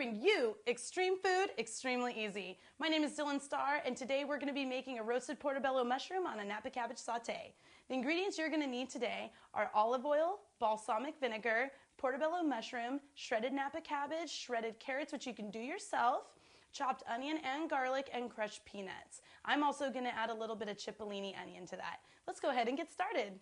bring you extreme food extremely easy. My name is Dylan Starr, and today we're going to be making a roasted portobello mushroom on a Napa cabbage saute. The ingredients you're going to need today are olive oil, balsamic vinegar, portobello mushroom, shredded Napa cabbage, shredded carrots, which you can do yourself, chopped onion and garlic, and crushed peanuts. I'm also going to add a little bit of cipollini onion to that. Let's go ahead and get started.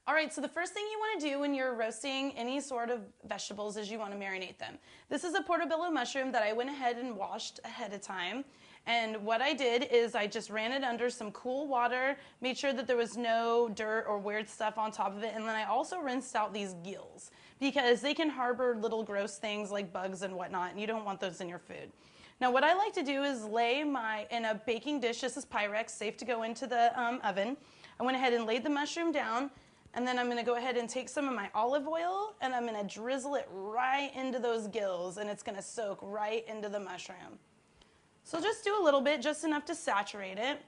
All right, so the first thing you want to do when you're roasting any sort of vegetables is you want to marinate them. This is a portobello mushroom that I went ahead and washed ahead of time. And what I did is I just ran it under some cool water, made sure that there was no dirt or weird stuff on top of it, and then I also rinsed out these gills because they can harbor little gross things like bugs and whatnot, and you don't want those in your food. Now what I like to do is lay in a baking dish. This is Pyrex, safe to go into the oven. I went ahead and laid the mushroom down. And then I'm going to go ahead and take some of my olive oil and I'm going to drizzle it right into those gills, and it's going to soak right into the mushroom. So just do a little bit, just enough to saturate it.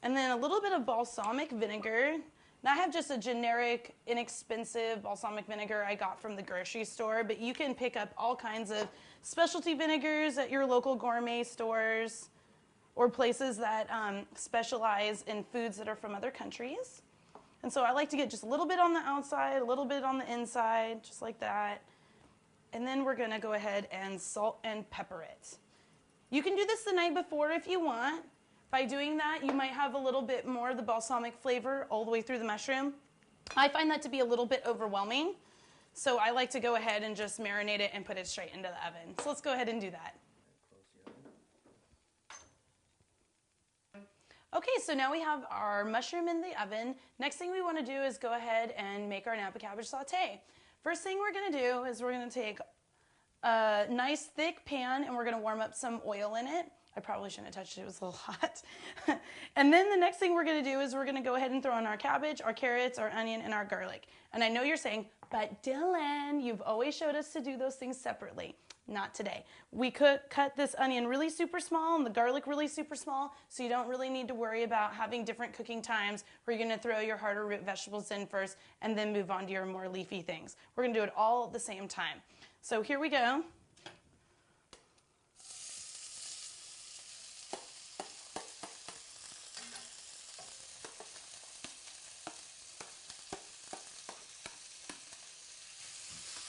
And then a little bit of balsamic vinegar. Now I have just a generic, inexpensive balsamic vinegar I got from the grocery store, but you can pick up all kinds of specialty vinegars at your local gourmet stores or places that specialize in foods that are from other countries. And so I like to get just a little bit on the outside, a little bit on the inside, just like that. And then we're going to go ahead and salt and pepper it. You can do this the night before if you want. By doing that, you might have a little bit more of the balsamic flavor all the way through the mushroom. I find that to be a little bit overwhelming. So I like to go ahead and just marinate it and put it straight into the oven. So let's go ahead and do that. Okay, so now we have our mushroom in the oven. Next thing we want to do is go ahead and make our Napa cabbage saute. First thing we're going to do is we're going to take a nice thick pan and we're going to warm up some oil in it. I probably shouldn't have touched it, it was a little hot. And then the next thing we're going to do is we're going to go ahead and throw in our cabbage, our carrots, our onion, and our garlic. And I know you're saying, but Dylan, you've always showed us to do those things separately. Not today. We could cut this onion really super small and the garlic really super small, so you don't really need to worry about having different cooking times where you're going to throw your harder root vegetables in first and then move on to your more leafy things. We're going to do it all at the same time. So here we go.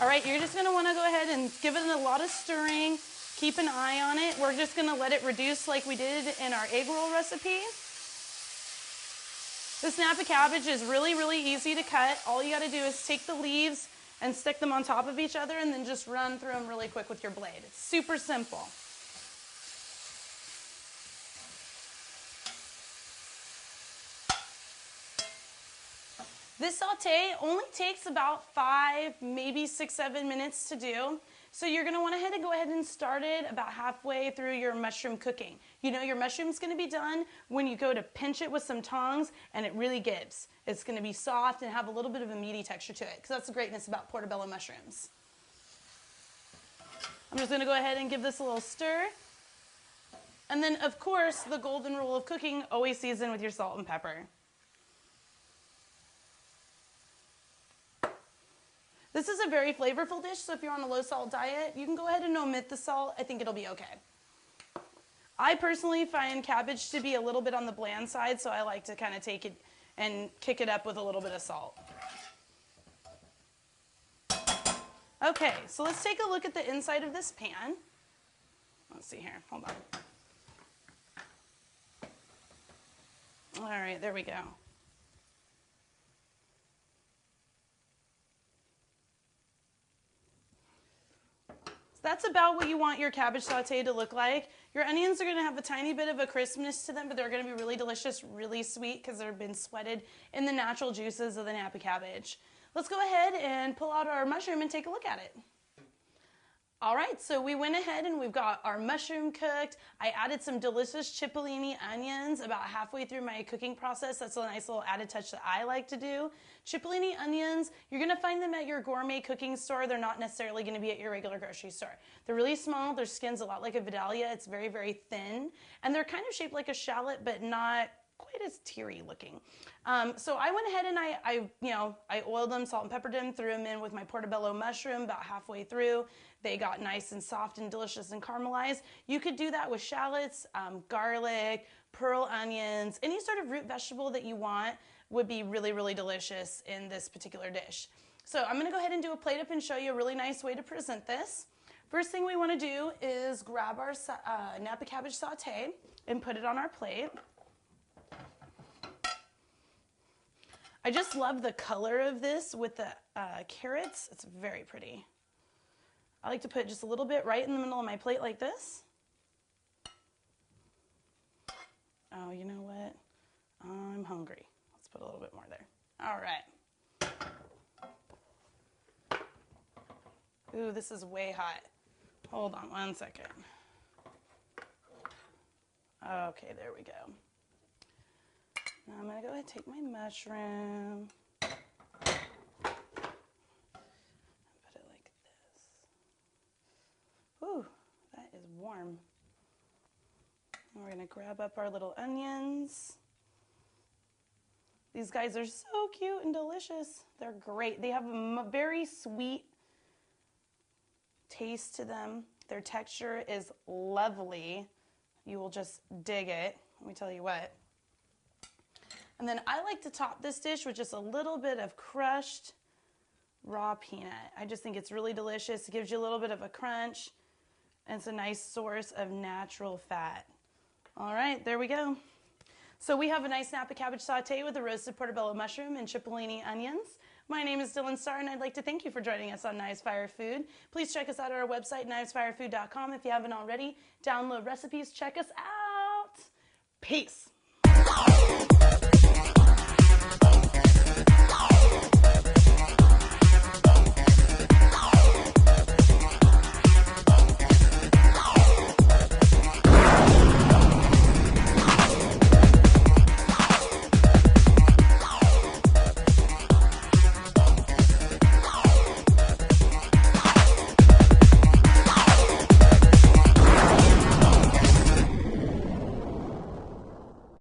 All right, you're just going to want to go ahead and give it a lot of stirring. Keep an eye on it. We're just going to let it reduce like we did in our egg roll recipe. This Napa cabbage is really, really easy to cut. All you got to do is take the leaves and stick them on top of each other and then just run through them really quick with your blade. It's super simple. This saute only takes about 5, maybe 6, 7 minutes to do. So you're going to want to go ahead and start it about halfway through your mushroom cooking. You know your mushroom's going to be done when you go to pinch it with some tongs and it really gives. It's going to be soft and have a little bit of a meaty texture to it, because that's the greatness about portobello mushrooms. I'm just going to go ahead and give this a little stir. And then, of course, the golden rule of cooking, always season with your salt and pepper. This is a very flavorful dish, so if you're on a low-salt diet, you can go ahead and omit the salt. I think it'll be okay. I personally find cabbage to be a little bit on the bland side, so I like to kind of take it and kick it up with a little bit of salt. Okay, so let's take a look at the inside of this pan. Let's see here. Hold on. All right, there we go. That's about what you want your cabbage saute to look like. Your onions are going to have a tiny bit of a crispness to them, but they're going to be really delicious, really sweet, because they've been sweated in the natural juices of the Napa cabbage. Let's go ahead and pull out our mushroom and take a look at it. All right, so we went ahead and we've got our mushroom cooked. I added some delicious cipollini onions about halfway through my cooking process. That's a nice little added touch that I like to do. Cipollini onions, you're gonna find them at your gourmet cooking store. They're not necessarily gonna be at your regular grocery store. They're really small, their skin's a lot like a Vidalia. It's very, very thin. And they're kind of shaped like a shallot, but not quite as teary looking. So I went ahead and I oiled them, salt and peppered them, threw them in with my Portobello mushroom about halfway through. They got nice and soft and delicious and caramelized. You could do that with shallots, garlic, pearl onions, any sort of root vegetable that you want would be really, really delicious in this particular dish. So I'm gonna go ahead and do a plate up and show you a really nice way to present this. First thing we wanna do is grab our Napa cabbage saute and put it on our plate. I just love the color of this with the carrots. It's very pretty. I like to put just a little bit right in the middle of my plate like this. Oh, you know what? I'm hungry. Let's put a little bit more there. All right. Ooh, this is way hot. Hold on one second. Okay, there we go. Now I'm gonna go ahead and take my mushroom. Put it like this. Ooh, that is warm. And we're gonna grab up our little onions. These guys are so cute and delicious. They're great. They have a very sweet taste to them. Their texture is lovely. You will just dig it. Let me tell you what. And then I like to top this dish with just a little bit of crushed raw peanut. I just think it's really delicious. It gives you a little bit of a crunch, and it's a nice source of natural fat. All right, there we go. So we have a nice Napa cabbage saute with a roasted portobello mushroom and cipollini onions. My name is Dylan Starr, and I'd like to thank you for joining us on Knives Fire Food. Please check us out at our website, knivesfirefood.com. If you haven't already, download recipes, check us out. Peace.